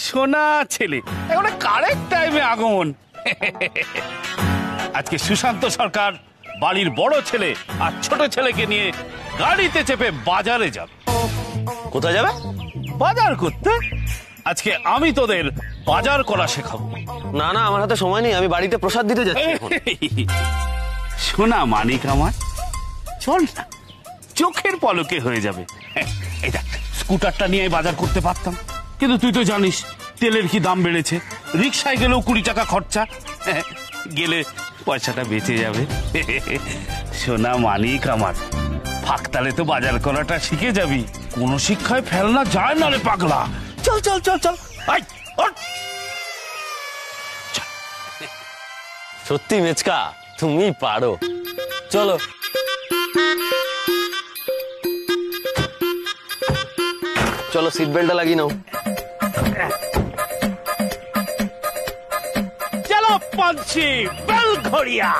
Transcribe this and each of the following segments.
সোনা ছেলে এখন কারেক্ট টাইমে আগমন। আজকে সুশান্ত সরকার বাড়ির বড় ছেলে আর ছোট ছেলেকে নিয়ে গাড়িতে চেপে বাজারে যাবে। কোথায় যাবে? বাজার করতে। আজকে আমি তোদের বাজার করা শেখাবো। না না, আমার হাতে সময় নেই, আমি বাড়িতে প্রসাদ দিতে যাচ্ছি। সোনা মানিক আমার, চল না, চোখের পলকে হয়ে যাবে। এই দেখ, স্কুটারটা নিয়ে বাজার করতে পারতাম, কিন্তু তুই তো জানিস তেলের কি দাম বেড়েছে। রিক্সায় গেলেও 20 টাকা খরচা, গেলে পয়সাটা বেঁচে যাবে। সোনা মানিক আমার, ফাঁকতালে তো বাজার করাটা শিখে যাবি। কোন শিক্ষায় ফেলনা যায় না রে পাগলা। চল চল চল চল। সত্যি মেচকা, তুমি পারো, চলো। চলো, সিট বেল্টটা লাগিয়ে নাও। চলো পাঞ্চি বেল ঘড়িয়া।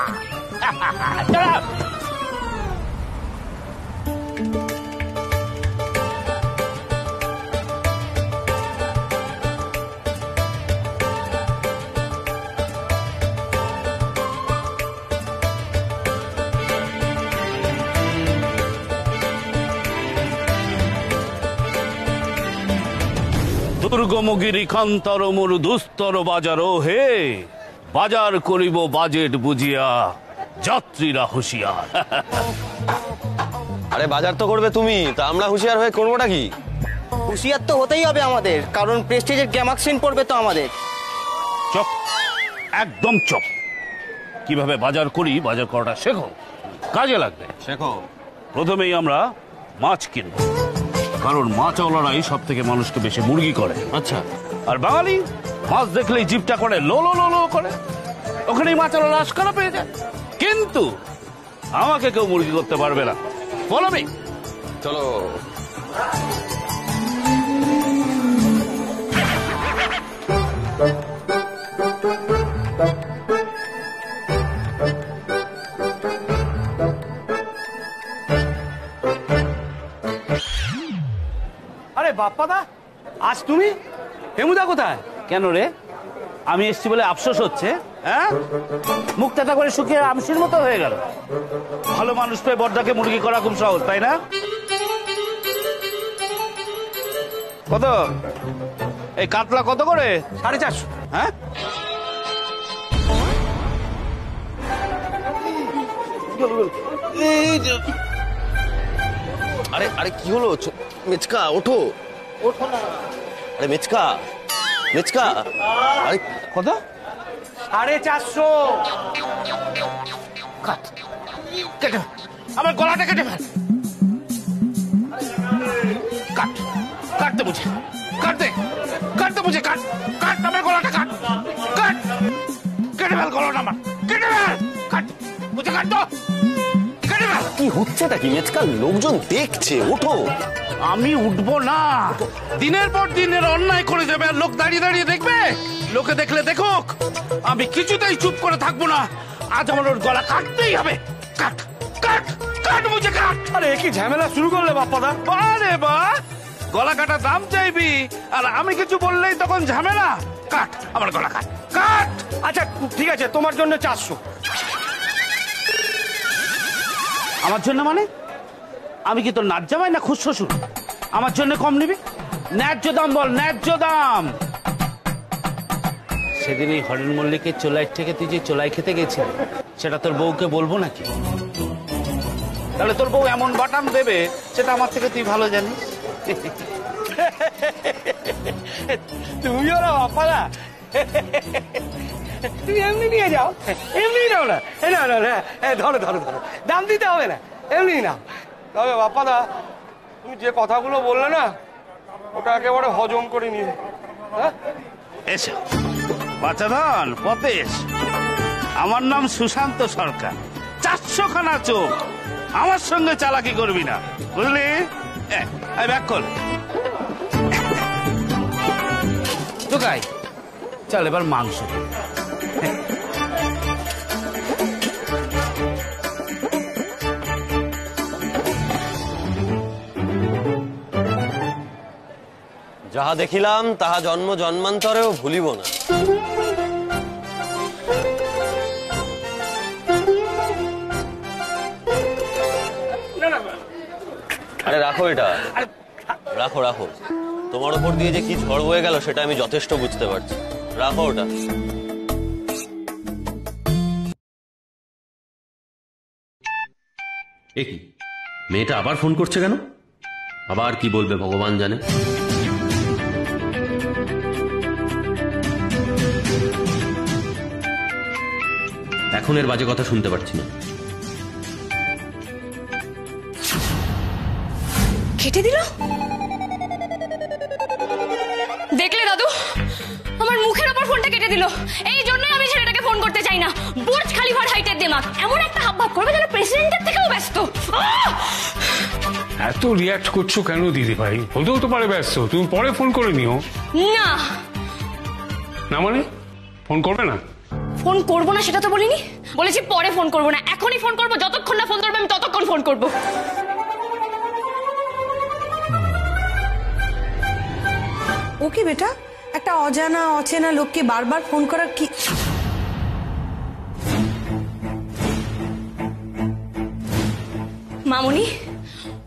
দুর্গমগিরি কান্তর মরু দুস্তর বাজার হে, বাজার করিব বাজেট বুঝিয়া, যাত্রীরা হুঁশিয়ার। আরে বাজার তো করবে তুমি, তা আমরা হুঁশিয়ার হয়ে করবোটা কি? হুঁশিয়ার তো হতেই হবে আমাদের, কারণ প্রেস্টিজের গ্যামাক্সিন পড়বে তো আমাদের। চপ, একদম চপ। কিভাবে বাজার করি, বাজার করাটা শেখো, কাজে লাগবে। শেখো। প্রথমেই আমরা মাছ কিনবো, কারণ মাছওয়ালারাই সব থেকে মানুষকে বেশি মুরগি করে। আচ্ছা। আর বাঙালি মাছ দেখলেই জিভটা করে লো লো লো লো করে, ওখানেই মাছওয়ালা আশকারা পেয়ে যায়। কিন্তু আমাকে কেউ মুরগি করতে পারবে না। Follow me. চলো। আরে বাপ্পাদা, আজ তুমি? হেমুদা কোথায়? কেন রে, আমি এসছি বলে আফসোস হচ্ছে? হ্যাঁ, মুখটা করে শুকিয়ে আমসির মতো হয়ে গেল। ভালো মানুষ পেয়ে বড়দাকে মুরগি করা খুব সহজ, তাই না? কত এই কাতলা কত করে? 450। হ্যাঁ, আরে আরে কি হলো মেচকা, ওঠো। ওঠো না। আরে মেচকা, মেচকা, আরে কত? 450। কাট, কেটে আমার গলাটা কেটে ফেল। কাট, কাটতে বুঝে, কাটতে কাটতে বুঝে, কাট কাট আমার গলাটা, কাট কাট, কেটে ফেল গলাটা আমার, কেটে ফেল, কাট বুঝে, কাট তো, কেটে ফেল। কি হচ্ছেটা কি মেচকা? লোকজন দেখছে, ওঠো। আমি উঠবো না। দিনের পর দিনের অন্যায় করে যাবে আর লোক দাঁড়িয়ে দাঁড়িয়ে দেখবে। লোকে দেখলে দেখুক, আমি কিছুতেই চুপ করে থাকবো না। আজ আমার ওর গলা কাটতেই হবে। কাট কাট কাট বুঝে কাট। আরে কি ঝামেলা শুরু করলে বাপ্পাদা? আরে বা, গলা কাটার দাম চাইবি আর আমি কিছু বললেই তখন ঝামেলা। কাট আমার গলা, কাট কাট। আচ্ছা ঠিক আছে, তোমার জন্য 400। আমার জন্য মানে? আমি কি তোর নাচ জামাই না খুশ শ্বশুর? আমার জন্য কম নিবি? ন্যায্য দাম বল, ন্যায্য দাম। সেদিন এই হরেন মল্লিকের চোলাই থেকে তুই যে চোলাই খেতে গেছিলি, সেটা তোর বউকে বলবো নাকি? তাহলে তোর বউ এমন বাটাম দেবে, সেটা আমার থেকে তুই ভালো জানিস। তুমিও না বাপ্পাদা, তুমি এমনি নিয়ে যাও, এমনি নাও না। না না না, ধরো ধরো ধরো, দাম দিতে হবে না, এমনি নাও। তবে বাপ্পাদা, তুমি যে কথাগুলো বললে না, ওটা একেবারে হজম করে নিয়ে। হ্যাঁ, এসো বাচ্চাধন, পথে এসো। আমার নাম সুশান্ত সরকার। 400 খানা চোখ, আমার সঙ্গে চালাকি করবি না, বুঝলি? ব্যাক কর তো গাই। চল এবার মাংস। যাহা দেখিলাম তাহা জন্ম জন্মান্তরেও ভুলিব না। আরে রাখো এটা, রাখো রাখো। তোমার উপর দিয়ে যে কি ঝড় বয়ে গেল সেটা আমি যথেষ্ট বুঝতে পারছি। রাখো ওটা। এ কি, মেয়েটা আবার ফোন করছে কেন? আবার কি বলবে ভগবান জানে। এখন এর বাজে কথা শুনতে পারছি না। কেটে দিল? দেখলে দাদু, আমার মুখের ওপর ফোনটা কেটে দিল। এই জন্যই আমি ছেলেটাকে ফোন করতে চাই না। বুর্জ খালিফার হাইটের দিমাগ, এমন একটা হাবভাব করবে যেন প্রেসিডেন্টের থেকেও ব্যস্ত। এত রিয়াক্ট করছো কেন দিদি ভাই? হতেও তো পারে ব্যস্ত, তুমি পরে ফোন করে নিও। না না মানে ফোন করবে না? ফোন করবো না সেটা তো বলিনি, বলেছি পরে ফোন করবো না, এখনই ফোন করবো। যতক্ষণ না ফোন ধরবে আমি ততক্ষণ ফোন করবো। ও কি বেটা, একটা অজানা অচেনা লোককে বারবার ফোন করার কি? মামুনি,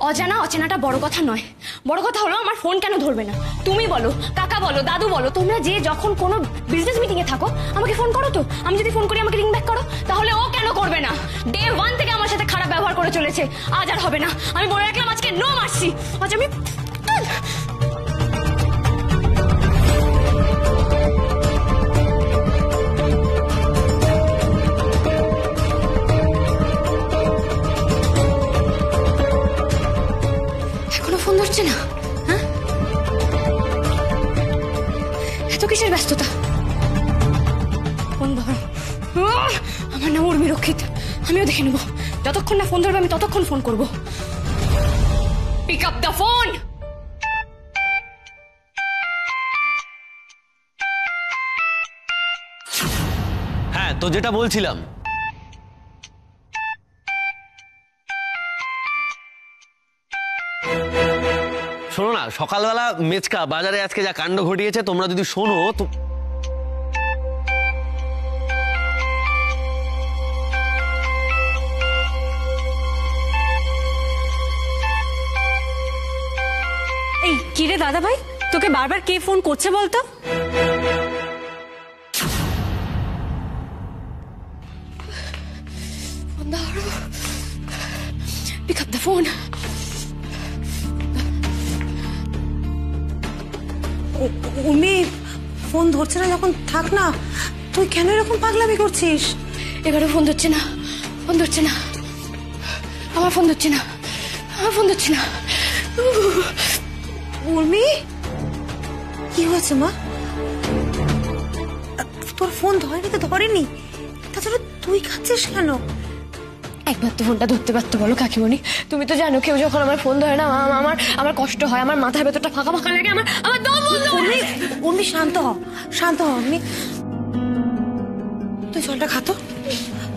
অজানা অচেনাটা বড় কথা নয়, বড় কথা হলো আমার ফোন কেন ধরবে না? তুমি বলো, কাকা বলো, দাদু বলো, তোমরা যে যখন কোনো বিজনেস মিটিং এ থাকো আমাকে ফোন করো তো। আমি যদি ফোন করি আমাকে রিং ব্যাক করো, তাহলে ও কেন করবে না? ডে 1 থেকে আমার সাথে খারাপ ব্যবহার করে চলেছে, আজ আর হবে না। আমি বলে রাখলাম আজকে নো মারছি। আজ আমি ফোন ধরছে না? হ্যাঁ, এত কিসের ব্যস্ততা? ফোন ধর। আমার নাম উর্মি রক্ষিত, আমিও দেখে নেবো। যতক্ষণ না ফোন ধরবে আমি ততক্ষণ ফোন করব। Pick up the phone. হ্যাঁ, তো যেটা বলছিলাম, শোনো না, সকালবেলা মেচকা বাজারে আজকে যা কাণ্ড ঘটিয়েছে তোমরা যদি শোনো তো। এই কিরে দাদা ভাই, তোকে বারবার কে ফোন করছে বলতো? Pick up the phone. Urmi phone ধরছে না যখন থাক না, তুই কেন এরকম পাগলামি করছিস? এবারে ফোন ধরছে না, ফোন ধরছে না, আমার ফোন ধরছে না, আমার ফোন ধরছে না। উর্মি, কি হয়েছে মা? তোর ফোন ধরেনি তো ধরেনি, তাছাড়া তুই খাচ্ছিস কেন? একবার তো ফোনটা ধরতে পারতো বলো কাকিমণি? তুমি তো জানো কেউ যখন আমার ফোন ধরে না আমার কষ্ট হয়, আমার মাথার ভেতরটা ফাঁকা ফাঁকা লাগে, আমার দম বন্ধ হয়। উর্মি শান্ত হ, শান্ত হ উর্মি। তুই জলটা খা তো,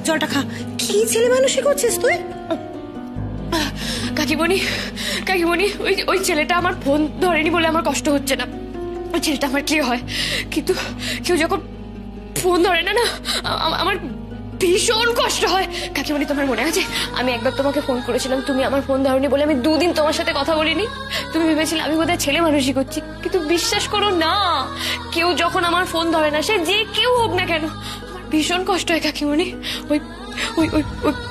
জলটা খা। কি ছেলে মানুষই করছিস তুই? কাকিমণি, কাকিমণি, ওই ছেলেটা আমার ফোন ধরেনি বলে আমার কষ্ট হচ্ছে না। ওই ছেলেটা আমার কি হয়, কিন্তু কেউ যখন ফোন ধরে না আমার ভীষণ কষ্ট হয়। কাকিমণি, তোমার মনে আছে আমি একবার তোমাকে ফোন করেছিলাম, তুমি আমার ফোন ধরনি বলে আমি 2 দিন তোমার সাথে কথা বলিনি। তুমি ভেবেছিলে আমি বোধহয় ছেলে মানুষই করছি, কিন্তু বিশ্বাস করো না, কেউ যখন আমার ফোন ধরে না, সে যে কেউ হোক না কেন, আমার ভীষণ কষ্ট হয় কাকিমণি। ওই ওই ওই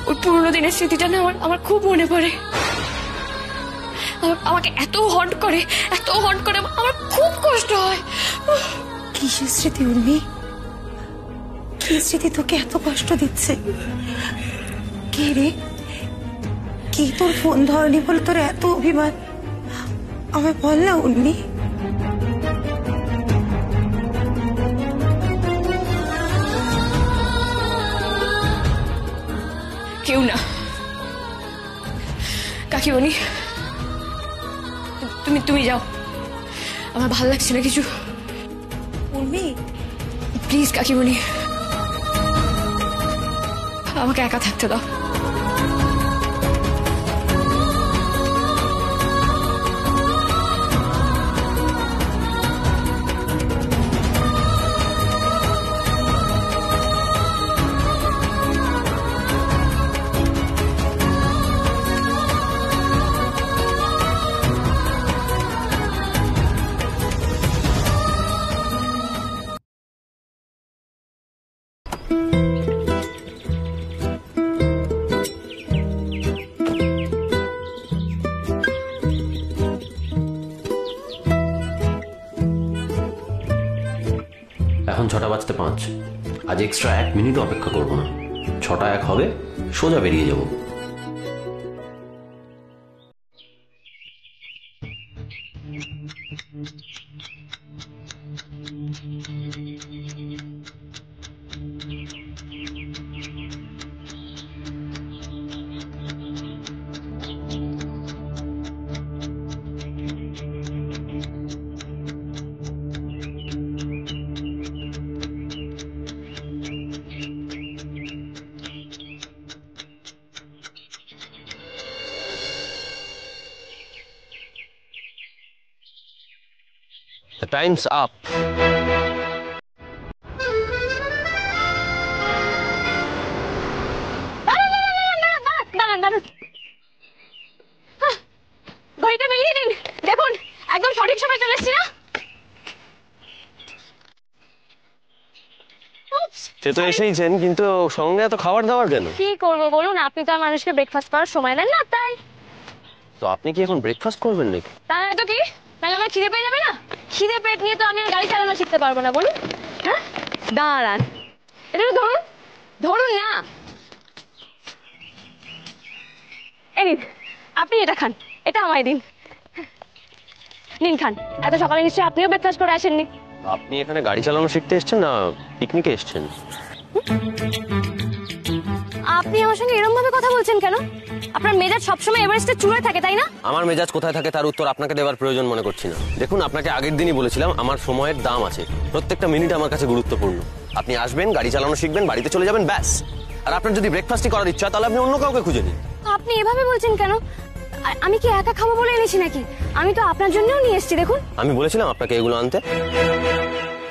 ওই পুরোনো দিনের স্মৃতিটা না আমার খুব মনে পড়ে। আমাকে এত হন্ট করে, এত হন্ট করে, আমার খুব কষ্ট হয়। কিসের স্মৃতি উর্মি? কি স্মৃতি তোকে এত কষ্ট দিচ্ছে? কে রে? কি তোর ফোন ধরেনি বলে তোর এত অভিমান? আমায় বল না উর্মি। কেউ না কাকিমণি, তুমি যাও, আমার ভালো লাগছে না কিছু। উর্মি প্লিজ কাকিমণি, আমাকে একা থাকতে দাও। 5:05। আজ এক্সট্রা 1 মিনিট অপেক্ষা করবো না। 6টা 1 হবে, সোজা বেরিয়ে যাব। The time's up. ঘড়িটা বেরিয়ে দিন, দেখুন একদম সঠিক সময় চলে এসছি না? সে তো এসেইছেন, কিন্তু সঙ্গে এত খাবার দাবার কেন? কি করবো বলুন, আপনি তো আর মানুষকে ব্রেকফাস্ট করার সময় দেন না, তাই। তো আপনি কি এখন ব্রেকফাস্ট করবেন নাকি? তাই তো কি, তাহলে আমার খিদে পেয়ে যাবে না? খিদে পেট নিয়ে তো আমি আর গাড়ি চালানো শিখতে পারবো না, বলুন। হ্যাঁ, দাঁড়ান, এটা তো ধরুন, ধরুন না। এই নিন, আপনি এটা খান, এটা আমায় দিন। নিন খান। এত সকালে নিশ্চয়ই আপনিও ব্রেকফাস্ট করে আসেননি। আপনি এখানে গাড়ি চালানো শিখতে এসেছেন না পিকনিকে এসেছেন? আপনি আমার সঙ্গে এরকম ভাবে কথা বলছেন কেন? আপনার মেজাজ সবসময় এভারেস্টের চূড়ায় থাকে, তাই না? আমার মেজাজ কোথায় থাকে তার উত্তর আপনাকে দেওয়ার প্রয়োজন মনে করছি না। দেখুন, আপনাকে আগের দিনই বলেছিলাম আমার সময়ের দাম আছে, প্রত্যেকটা মিনিট আমার কাছে গুরুত্বপূর্ণ। আপনি আসবেন, গাড়ি চালানো শিখবেন, বাড়িতে চলে যাবেন, ব্যাস। আর আপনার যদি ব্রেকফাস্টই করার ইচ্ছা, তাহলে আপনি অন্য কাউকে খুঁজে নিন। আপনি এভাবে বলছেন কেন? আমি কি একা খাবো বলে এনেছি নাকি? আমি তো আপনার জন্যও নিয়ে এসেছি, দেখুন। আমি বলেছিলাম আপনাকে এগুলো আনতে?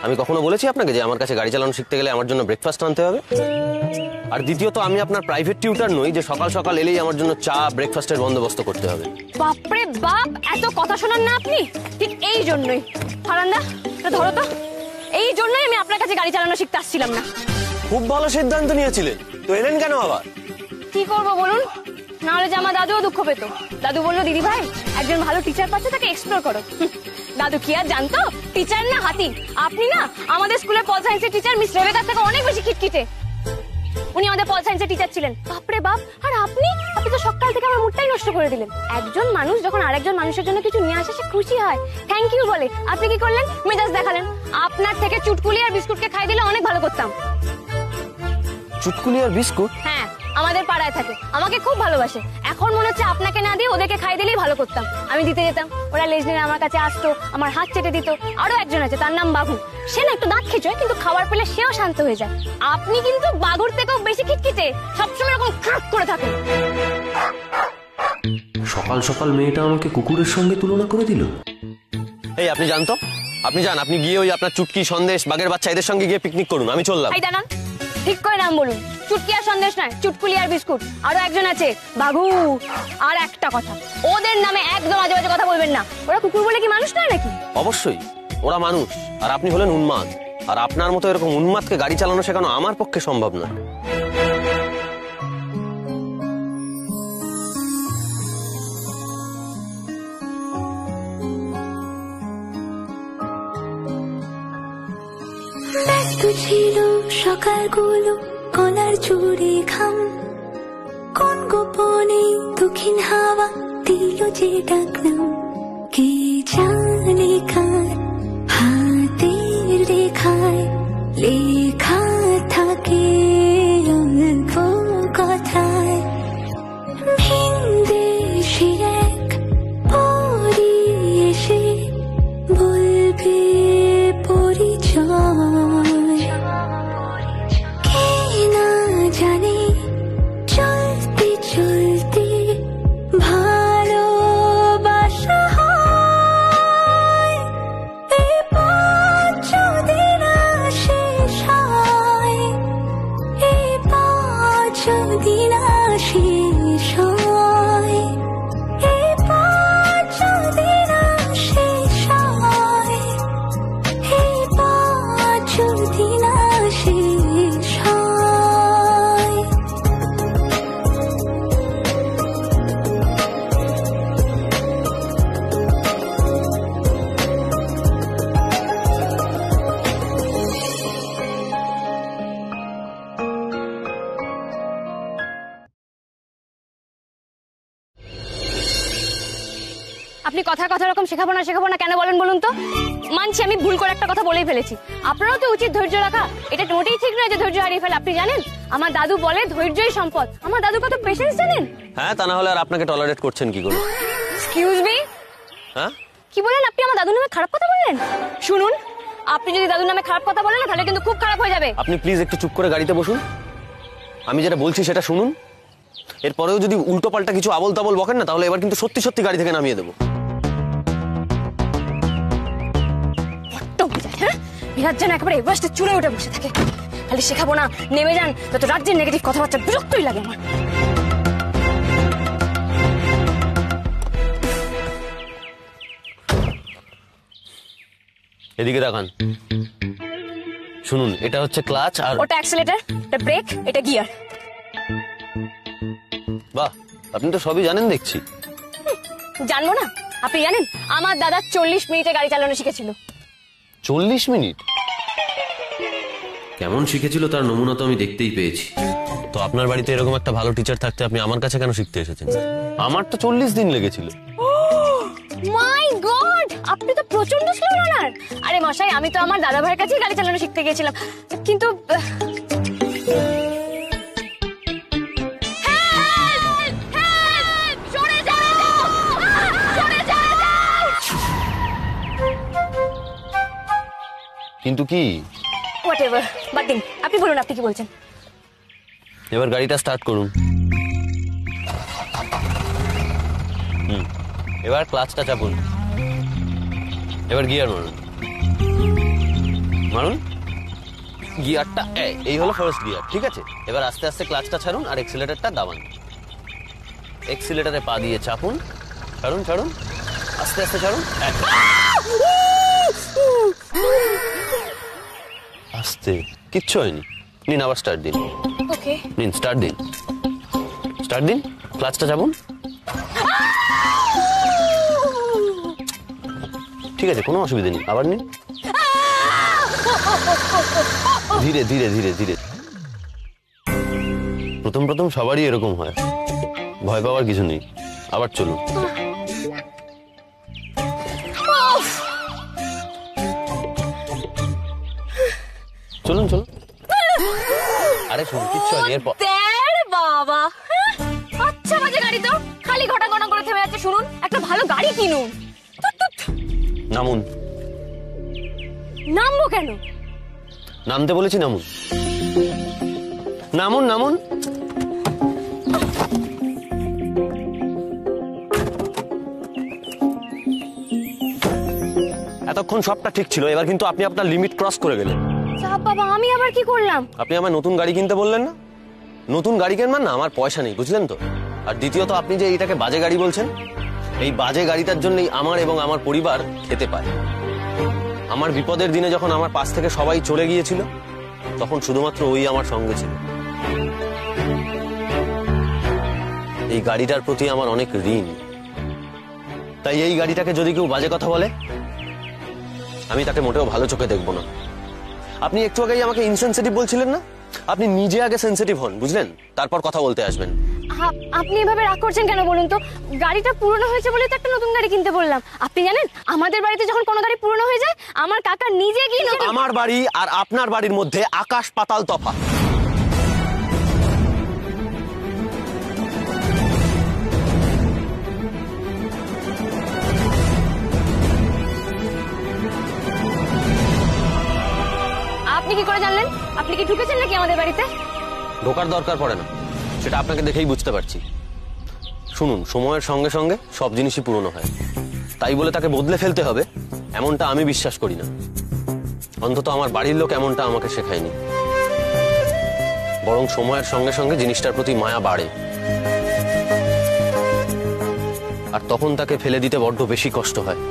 আমি কখনো বলেছি আপনাকে যে আমার কাছে গাড়ি চালানো শিখতে গেলে আমার জন্য ব্রেকফাস্ট আনতে হবে? আর দ্বিতীয়ত, আমি আপনার প্রাইভেট টিউটর নই যে সকাল সকাল এলেই আমার জন্য চা ব্রেকফাস্টের বন্দোবস্ত করতে হবে। বাপরে বাপ, এত কথা শোনান না আপনি। ঠিক এই জন্যই হারান্দা, ধরো তো, এই জন্যই আমি আপনার কাছে গাড়ি চালানো শিখতে আসছিলাম না। খুব ভালো সিদ্ধান্ত নিয়েছিলেন, তো এলেন কেন আবার? কি করবো বলুন, নাহলে যে আমার দাদুও দুঃখ পেত। দাদু বললো, দিদি ভাই একজন ভালো টিচার পাচ্ছে, তাকে এক্সপ্লোর করো। দাদু কি আর জানতো টিচার না হাতি? আপনি না আমাদের স্কুলের পল সায়েন্সের টিচার মিস রেবেকার থেকে অনেক বেশি খিটখিটে। উনি আমাদের পল সায়েন্সের টিচার ছিলেন। বাপরে বাপ, আর আপনি তো সকাল থেকে আমার মুডটাই নষ্ট করে দিলেন। একজন মানুষ যখন আরেকজন মানুষের জন্য কিছু নিয়ে আসে, সে খুশি হয়, থ্যাংক ইউ বলে। আপনি কি করলেন? মেজাজ দেখালেন। আপনার থেকে চুটকুলি আর বিস্কুটকে খাই দিলে অনেক ভালো করতাম। চুটকুলি আর বিস্কুট? হ্যাঁ, আমাদের পাড়ায় থাকে, আমাকে খুব ভালোবাসে। এখন মনে হচ্ছে আপনাকে না দিয়ে ওদেরকে খাই দিলেই ভালো করতাম। আমি দিতে যেতাম, ওরা লেজ নিয়ে আমার কাছে আসতো, আমার হাত চেটে দিত। আরো একজন আছে, তার নাম বাঘু। সে না একটু দাঁত খেঁচোয়, কিন্তু খাবার পেলে সেও শান্ত হয়ে যায়। আপনি কিন্তু বাঘুর থেকেও বেশি খিটখিটে, সবসময় এরকম ক্রাক করে থাকেন। সকাল সকাল মেয়েটা আমাকে কুকুরের সঙ্গে তুলনা করে দিল। এই আপনি জানতো, আপনি যান, আপনি গিয়ে ওই আপনার চুটকি সন্দেশ বাঘের বাচ্চা এদের সঙ্গে গিয়ে পিকনিক করুন, আমি চললাম। এই দাঁড়ান, ঠিক করে নাম বলুন। চুটকি আর সন্দেশ নয়, চুটকুলি আর বিস্কুট। আরো একজন আছে, বাঘু। আর একটা কথা, ওদের নামে একদম আজে বাজে কথা বলবেন না। ওরা কুকুর বলে কি মানুষ নয় নাকি? অবশ্যই, ওরা মানুষ, আর আপনি হলেন উন্মাদ। আর আপনার মতো এরকম উন্মাদকে গাড়ি চালানো শেখানো আমার পক্ষে সম্ভব নয়। ব্যস্ত ছিল সকালগুলো, কলার জুড়ে ঘাম, কোন গোপনে দক্ষিণ হাওয়া দিল যে ডাকনাম। কে জানে কার হাতের রেখায় লেখা থাকে অল্প কথায়। ভিনদেশে এক পরি এসে বলবে পরিচয়। কে না জানে চলতে চলতে ভালোবাসা হয়। আপনি কথা রকম শেখাবো না কেন বলেন বলুন তো? মানছি আমি ভুল করে একটা কথা বলেই ফেলেছি, আপনারও তো উচিত ধৈর্য রাখা। এটা মোটেই ঠিক নয় যে ধৈর্য হারিয়ে ফেলে। আপনি জানেন আমার দাদু বলে ধৈর্যই সম্পদ। আমার দাদু কত পেশেন্স জানেন? হ্যাঁ, তা না হলে আর আপনাকে টলারেট করছেন কি করে? এক্সকিউজ মি, হ্যাঁ কি বলেন আপনি? আমার দাদুর নামে খারাপ কথা বললেন? শুনুন, আপনি যদি দাদুর নামে খারাপ কথা বলেন না তাহলে কিন্তু খুব খারাপ হয়ে যাবে। আপনি প্লিজ একটু চুপ করে গাড়িতে বসুন, আমি যেটা বলছি সেটা শুনুন। এরপরেও যদি উল্টো পাল্টা কিছু আবল তাবল বকেন না তাহলে এবার কিন্তু সত্যি সত্যি গাড়ি থেকে নামিয়ে দেবো। বিরাট যেন একেবারে এভারেস্টে চুড়ে উঠে বসে থাকে। খালি শেখাবো না, নেমে যান, যত রাজ্যের নেগেটিভ কথাবার্তা বিরক্তই লাগে আমার। এদিকে তাকান, শুনুন, এটা হচ্ছে ক্লাচ আর ওটা অ্যাক্সিলারেটর, এটা ব্রেক, এটা গিয়ার। বাহ, আপনি তো সবই জানেন দেখছি। জানবো না? আপনি জানেন আমার দাদা 40 মিনিটে গাড়ি চালানো শিখেছিল। 40 মিনিট? কেমন শিখেছিল তার নমুনা তো আমি দেখতেই পেয়েছি। তো আপনার বাড়িতে এরকম একটা ভালো টিচার থাকতে আপনি আমার কাছে কেন শিখতে এসেছেন? আমার তো 40 দিন লেগেছিল। মাই গড, আপনি তো প্রচন্ড স্লো রানার। আরে মশাই, আমি তো আমার দাদা ভাইয়ের কাছেই গাড়ি চালানো শিখতে গিয়েছিলাম, কিন্তু কিন্তু কি? হোয়াটএভার, বাদ দিন। আপনি বলুন, আপনি কি বলছেন? এবার গাড়িটা স্টার্ট করুন। এবার ক্লাচটা চাপুন, এবার গিয়ার মারুন। মারুন গিয়ারটা, এই হলো ফার্স্ট গিয়ার, ঠিক আছে? এবার আস্তে আস্তে ক্লাচটা ছাড়ুন আর এক্সিলারেটরটা দাবান। এক্সিলারেটরে পা দিয়ে চাপুন, ছাড়ুন ছাড়ুন, আস্তে আস্তে ছাড়ুন, আস্তে, কিচ্ছু হয়নি। নিন আবার স্টার্ট দিন। ওকে, নিন স্টার্ট দিন, স্টার্ট দিন, ক্লাচটা চাপুন। ঠিক আছে, কোনো অসুবিধা নেই, আবার নিন, ধীরে ধীরে ধীরে ধীরে। প্রথম প্রথম সবারই এরকম হয়, ভয় পাওয়ার কিছু নেই। আবার চলুন, চলুন চলুন। আরে শুনুন, কিচ্ছু হয়নি। এরপর বাবা, আচ্ছা বাজে গাড়ি তো, খালি ঘটা ঘটা করে থেমে যাচ্ছে। শুনুন, একটা ভালো গাড়ি কিনুন। নামুন। নামবো কেন? নামতে বলেছি, নামুন নামুন নামুন। এতক্ষণ সবটা ঠিক ছিল, এবার কিন্তু আপনি আপনার লিমিট ক্রস করে গেলেন। বাবা, আমি আবার কি করলাম? আপনি আমার নতুন গাড়ি কিনতে বললেন না? নতুন গাড়ি কেনবেন না, আমার পয়সা নেই, বুঝলেন তো? আর দ্বিতীয়ত, আপনি যে এইটাকে বাজে গাড়ি বলছেন, এই বাজে গাড়িটার জন্যই আমার এবং আমার পরিবার খেতে পায়। আমার বিপদের দিনে যখন আমার পাশ থেকে সবাই চলে গিয়েছিল, তখন শুধুমাত্র ওই আমার সঙ্গে ছিল। এই গাড়িটার প্রতি আমার অনেক ঋণ। তাই এই গাড়িটাকে যদি কেউ বাজে কথা বলে, আমি তাকে মোটেও ভালো চোখে দেখব না। আপনি একটু আগেই আমাকে ইনসেনসিটিভ বলছিলেন না? আপনি নিজে আগে সেনসিটিভ হন, বুঝলেন? তারপর কথা বলতে আসবেন। আপনি এভাবে রাগ করছেন কেন বলুন তো? গাড়িটা পুরনো হয়েছে বলে তো একটা নতুন গাড়ি কিনতে বললাম। আপনি জানেন আমাদের বাড়িতে যখন কোনো গাড়ি পুরনো হয়ে যায়, আমার কাকা নিজে গিয়ে আমার বাড়ি আর আপনার বাড়ির মধ্যে আকাশ পাতাল তফাৎ। আপনি কি করে জানলেন? আপনি কি ঢুকেছেন নাকি আমাদের বাড়িতে? ঢোকার দরকার পড়ে না, সেটা আপনাকে দেখেই বুঝতে পারছি। শুনুন, সময়ের সঙ্গে সঙ্গে সব জিনিসই পুরনো হয়, তাই বলে তাকে বদলে ফেলতে হবে এমনটা আমি বিশ্বাস করি না। অন্তত আমার বাড়ির লোক এমনটা আমাকে শেখায়নি। বরং সময়ের সঙ্গে সঙ্গে জিনিসটার প্রতি মায়া বাড়ে, আর তখন তাকে ফেলে দিতে বড্ড বেশি কষ্ট হয়।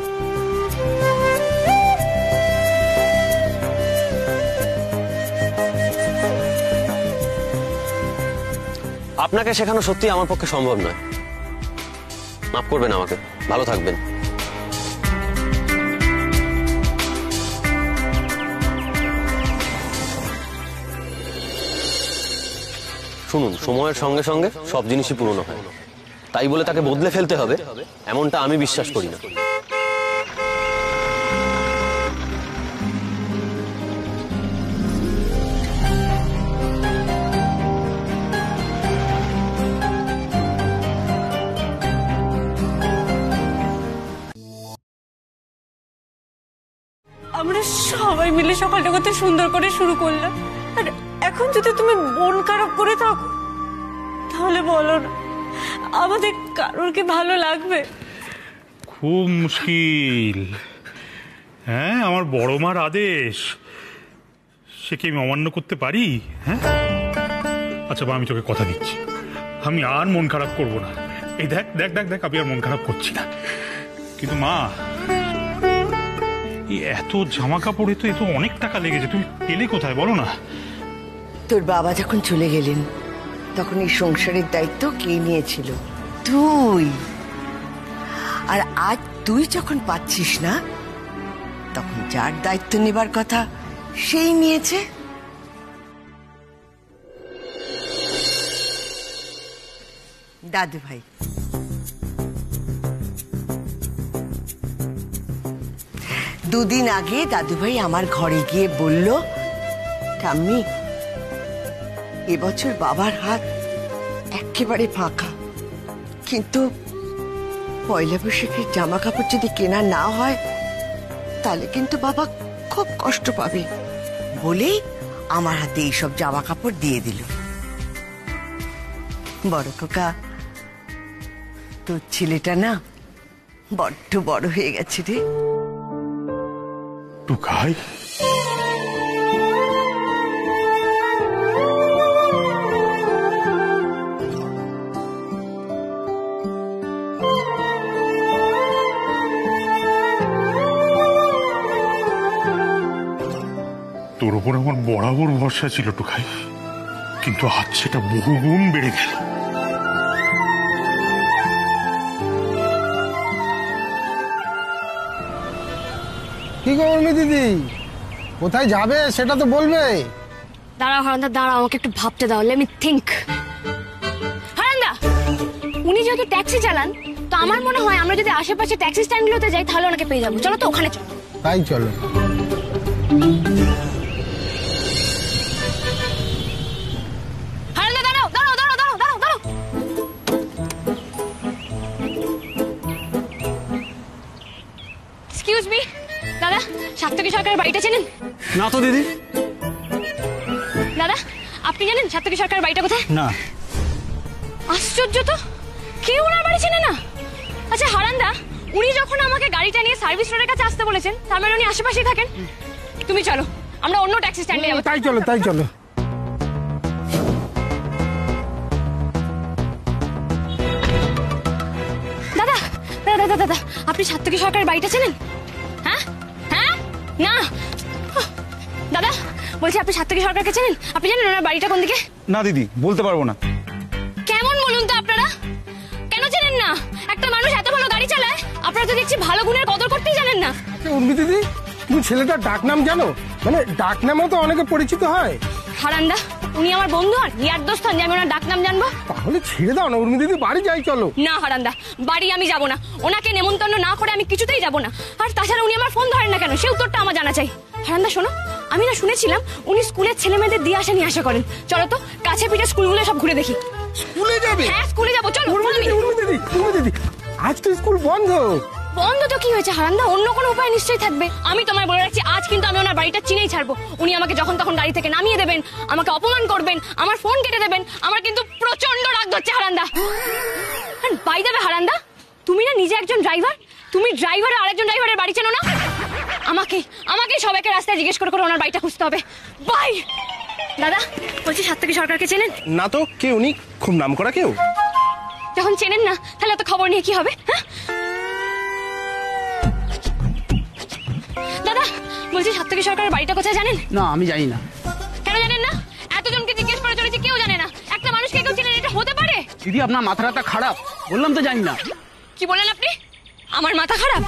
আপনাকে শেখানো সত্যি আমার পক্ষে সম্ভব নয়, মাফ করবেন আমাকে। ভালো থাকবেন। শুনুন, সময়ের সঙ্গে সঙ্গে সব জিনিসই পুরনো হয়, তাই বলে তাকে বদলে ফেলতে হবে এমনটা আমি বিশ্বাস করি না। আমরা সবাই মিলে সকালটা কত সুন্দর করে শুরু করলাম, আর এখন যদি তুমি মন খারাপ করে থাকো তাহলে বলো না, আমাদের কারোর কি ভালো লাগবে? খুব মুশকিল। হ্যাঁ, আমার বড় মার আদেশ সে কি আমি অমান্য করতে পারি? হ্যাঁ, আচ্ছা বা আমি তোকে কথা দিচ্ছি, আমি আর মন খারাপ করব না। এই দেখ দেখ দেখ দেখ, আমি আর মন খারাপ করছি না। কিন্তু মা, এই এত জামা কাপড়ে তো এত অনেক টাকা লেগেছে, তুমি পেলে কোথায় বলো না? তোর বাবা যখন চলে গেলেন তখন এই সংসারের দায়িত্ব কে নিয়েছিল? তুই। আর আজ তুই যখন পাচ্ছিস না, তখন যার দায়িত্ব নেবার কথা সেই নিয়েছে। দাদু ভাই, দুদিন আগে দাদু ভাই আমার ঘরে গিয়ে বলল, ঠাম্মি এবছর বাবার হাত একেবারে ফাঁকা, কিন্তু পয়লা বৈশাখের জামা কাপড় যদি কেনা না হয় তাহলে কিন্তু বাবা খুব কষ্ট পাবে বলেই আমার হাতে এইসব জামা কাপড় দিয়ে দিল। বড় খোকা, তোর ছেলেটা না বড্ড বড় হয়ে গেছে রে। টুকাই, তোর ওপর আমার বরাবর ভরসা ছিল টুকাই, কিন্তু আজ সেটা বহুগুণ বেড়ে গেল। কি করবি দিদি, কোথায় যাবে সেটা তো বলবে। দাঁড়াও হারান্দা, দাঁড়াও, আমাকে একটু ভাবতে দাও। Let me think. হারান্দা, উনি যেহেতু ট্যাক্সি চালান, তো আমার মনে হয় আমরা যদি আশেপাশে ট্যাক্সি স্ট্যান্ডগুলোতে যাই তাহলে ওনাকে পেয়ে যাবো। চলো তো ওখানে চলো। তাই চলো। হারান্দা দাঁড়াও, দাঁড়াও, দাঁড়াও, দাঁড়াও, দাঁড়াও, দাঁড়াও। এক্সকিউজ মি দাদা, সাত্তকী সরকারের বাড়িটা চেনেন? না তো দিদি। দাদা, আপনি জানেন সাত্তকী সরকারের বাড়িটা কোথায়? না। আশ্চর্য তো, কেউ ওনার বাড়ি চেনে না। আচ্ছা হারান্দা, উনি যখন আমাকে গাড়িটা নিয়ে সার্ভিস রোডের কাছে আসতে বলেছেন, তার মানে উনি আশেপাশেই থাকেন। তুমি চলো, আমরা অন্য ট্যাক্সি স্ট্যান্ডে যাবো। তাই চলো, তাই চলো। দাদা দাদা দাদা দাদা, আপনি সাত্তকী সরকারের বাড়িটা চেনেন? হ্যাঁ হ্যাঁ না দাদা, বলছি আপনি সাত্তকী সরকারকে চেনেন? আপনি জানেন ওনার বাড়িটা কোন দিকে? না দিদি, বলতে পারবো না। কেমন বলুন তো আপনারা, কেন চেনেন না? একটা মানুষ এত ভালো গাড়ি চালায়, আপনারা তো দেখছি ভালো গুণের কদর করতেই জানেন না। উর্মি দিদি, তুমি ছেলেটার ডাক নাম জানো? মানে ডাক নামও তো অনেকে পরিচিত হয়। হারান্দা, উনি আমার বন্ধু আর ইয়ার দোস্ত, আমি ওনার ডাক নাম জানবো? তাহলে ছেড়ে দাও না উর্মি দিদি, বাড়ি যাই চলো। না হারান্দা, বাড়ি আমি যাব না। ওনাকে নেমন্তন্ন না করে আমি কিছুতেই যাব না। আর তাছাড়া উনি আমার ফোন ধরেন না কেন, সে উত্তরটা আমার জানা চাই। হারান্দা শোনো, আমি না শুনেছিলাম উনি স্কুলের ছেলে মেয়েদের দিয়ে আসা নিয়ে আসা করেন। চলো তো কাছে পিঠে স্কুলগুলো সব ঘুরে দেখি। স্কুলে যাবে? হ্যাঁ স্কুলে যাবো, চলো। উর্মি দিদি, আজ তো স্কুল বন্ধ। বন্ধ তো কি হয়েছে হারান্দা, অন্য কোনো উপায় নিশ্চয়ই থাকবে। আমি তোমায় বলে রাখছি, আজ কিন্তু আমি ওনার বাড়িটা চিনেই ছাড়বো। উনি আমাকে যখন তখন গাড়ি থেকে নামিয়ে দেবেন, আমাকে অপমান করবেন, আমার ফোন কেটে দেবেন। আমার কিন্তু প্রচন্ড রাগ ধরছে হারান্দা। বাই দেবে হারান্দা, তুমি না নিজে একজন ড্রাইভার, তুমি ড্রাইভার আর আরেকজন ড্রাইভারের বাড়ি চেনো না? আমাকে আমাকে সবাইকে রাস্তায় জিজ্ঞেস করে করে ওনার বাড়িটা খুঁজতে হবে। বাই। দাদা, বলছি সাত্তকী সরকারকে চেনেন? না তো, কে উনি? খুব নাম করা কেউ? যখন চেনেন না তাহলে এত খবর নিয়ে কি হবে? হ্যাঁ দাদা, বলছি সাত্তকী সরকারের বাড়িটা কোথায় জানেন? না, আমি জানি না। কেন জানেন না? এতজনকে জিজ্ঞেস করে চলেছি, কেউ জানে না। একটা মানুষকে কেউ চেনেন, এটা হতে পারে? দিদি, আপনার মাথাটা খারাপ, বললাম তো জানি না। কি বলেন আপনি? আমার মাথা খারাপ?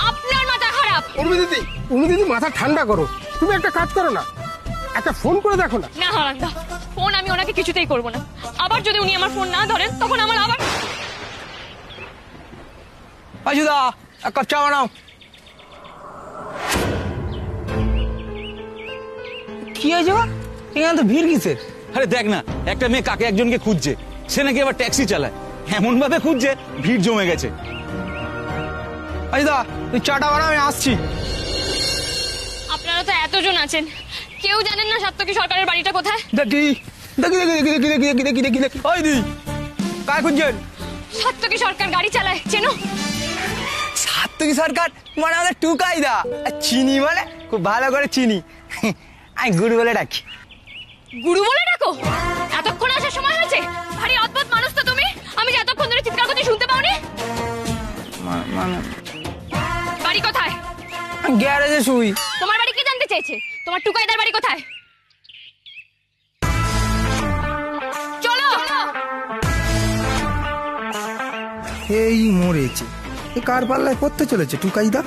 আপনার মাথা খারাপ। উর্মি দিদি মাথা ঠান্ডা করো। তুমি একটা কাজ করো না, একটা ফোন করে দেখো না। না হারান্দা, ফোন আমি ওনাকে কিছুতেই করবো না। আবার যদি উনি আমার ফোন না ধরেন তখন আমার আবার পাঁচুদা এক কাপ চা বানাও। কি হয়েছে বা? এখানে তো ভিড় কিসের? আরে দেখ না, একটা মেয়ে কাকে একজনকে খুঁজছে, সে নাকি আবার ট্যাক্সি চালায়, এমন ভাবে খুঁজছে ভিড় জমে গেছে। পাঁচুদা তুই চাটা বানাও, আমি আসছি। আপনারা তো এতজন আছেন, কেউ জানেন না সাত্তকী সরকারের বাড়িটা কোথায়? দেখি দেখি দেখি দেখি দেখি দেখি দেখি দেখি দেখি ওই দি কায় খুঁজছেন? সাত্তকী সরকার গাড়ি চালায়, চেনো? সাত্তকী সরকার মানে আমাদের টুকাইদা। আর চিনি মানে খুব ভালো করে চিনি, আমি গুরু বলে ডাকি। গুরু বলে ডাকো? এতক্ষণ আসার সময় হয়েছে? ভারী অদ্ভুত মানুষ তো তুমি। আমি যে এতক্ষণ ধরে চিৎকার করতে শুনতে পাওনি? বাড়ি কোথায়? গ্যারেজে শুই। তোমার বাড়ি কি জানতে চেয়েছে? তোমার টুকাইদার বাড়ি কোথায়? চলো। এই মরেছে, এ কার পাল্লায় পড়তে চলেছে টুকাইদা?